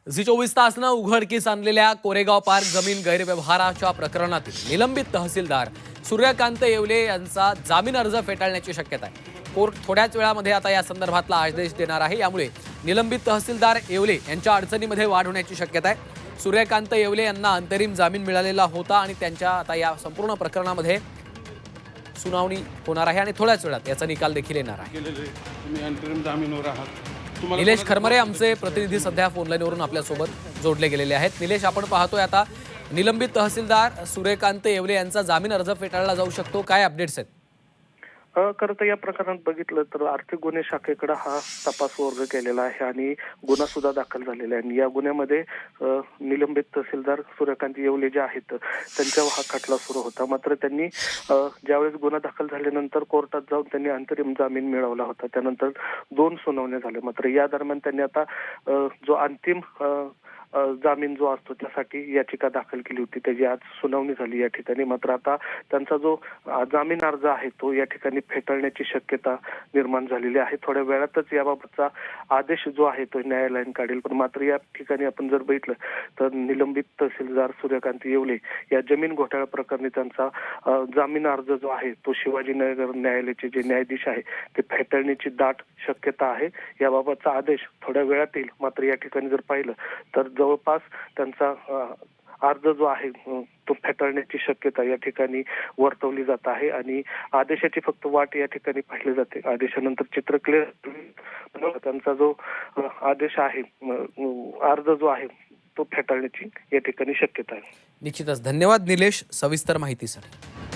Zee 24 तासनं उघडकीस आणलेल्या Koregaon park जमीन गैरव्यवहाराच्या प्रकरणातील निलंबित तहसीलदार सूर्यकांत येवले यांचा जामीन अर्ज फेटाळण्याची शक्यता आहे। कोर्ट थोड्याच वेळामध्ये आता या संदर्भातला आदेश देणार आहे। यामुळे निलंबित तहसीलदार येवले यांच्या अडचणीमध्ये वाढ होण्याची शक्यता आहे। सूर्यकांत येवले यांना अंतरिम जामीन मिळालेला होता आणि त्यांच्या आता या संपूर्ण प्रकरणामध्ये सुनावणी होणार आहे आणि थोड्याच वेळात याचा निकाल देखील येणार आहे। तुम्ही अंतरिम जामीनवर आहात। निलेश खरमरे आमचे प्रतिनिधी सध्या फोनलाईनवरून आपल्यासोबत जोडले गेलेले आहेत। निलेश, आपण पाहतोय आता निलंबित तहसीलदार सूर्यकांत येवले यांचा जामीन अर्ज फेटाळला जाऊ शकतो, काय अपडेट्स आहेत? खरं तर या प्रकरणात बघितलं तर आर्थिक गुन्हे शाखेकडे हा तपास वर्ग केलेला आहे आणि गुन्हा सुद्धा दाखल झालेला आहे। आणि या गुन्ह्यामध्ये निलंबित तहसीलदार सूर्यकांत येवले जे आहेत त्यांच्यावर हा खटला सुरू होता। मात्र त्यांनी ज्यावेळेस गुन्हा दाखल झाल्यानंतर कोर्टात जाऊन त्यांनी अंतरिम जामीन मिळवला होता। त्यानंतर 2 सुनावण्या झाल्या। मात्र या दरम्यान त्यांनी आता जो अंतिम जामीन जो असतो त्यासाठी याचिका दाखल केली होती, त्याची आज सुनावणी झाली या ठिकाणी। मात्र आता त्यांचा जो जामीन अर्ज आहे तो या ठिकाणी फेटाळण्याची शक्यता निर्माण झालेली आहे। थोड्या वेळातच याबाबतचा आदेश जो आहे तो न्यायालयाने काढेल। पण मात्र या ठिकाणी आपण जर बघितलं तर निलंबित तहसीलदार सूर्यकांत येवले या जमीन घोटाळा प्रकरणी त्यांचा जामीन अर्ज जो आहे तो शिवाजीनगर न्यायालयाचे जे न्यायाधीश आहे ते फेटाळण्याची दाट शक्यता आहे। याबाबतचा आदेश थोड्या वेळात येईल। मात्र या ठिकाणी जर पाहिलं तर जवळपास त्यांचा अर्ज जो आहे तो फेटाळण्याची शक्यता या ठिकाणी वर्तवली जात आहे आणि आदेशाची फक्त वाट या ठिकाणी पाहिली जाते। आदेशानंतर चित्र क्लिअर त्यांचा जो आदेश आहे अर्ज जो आहे तो फेटाळण्याची या ठिकाणी शक्यता आहे। निश्चितच धन्यवाद निलेश सविस्तर माहितीसाठी।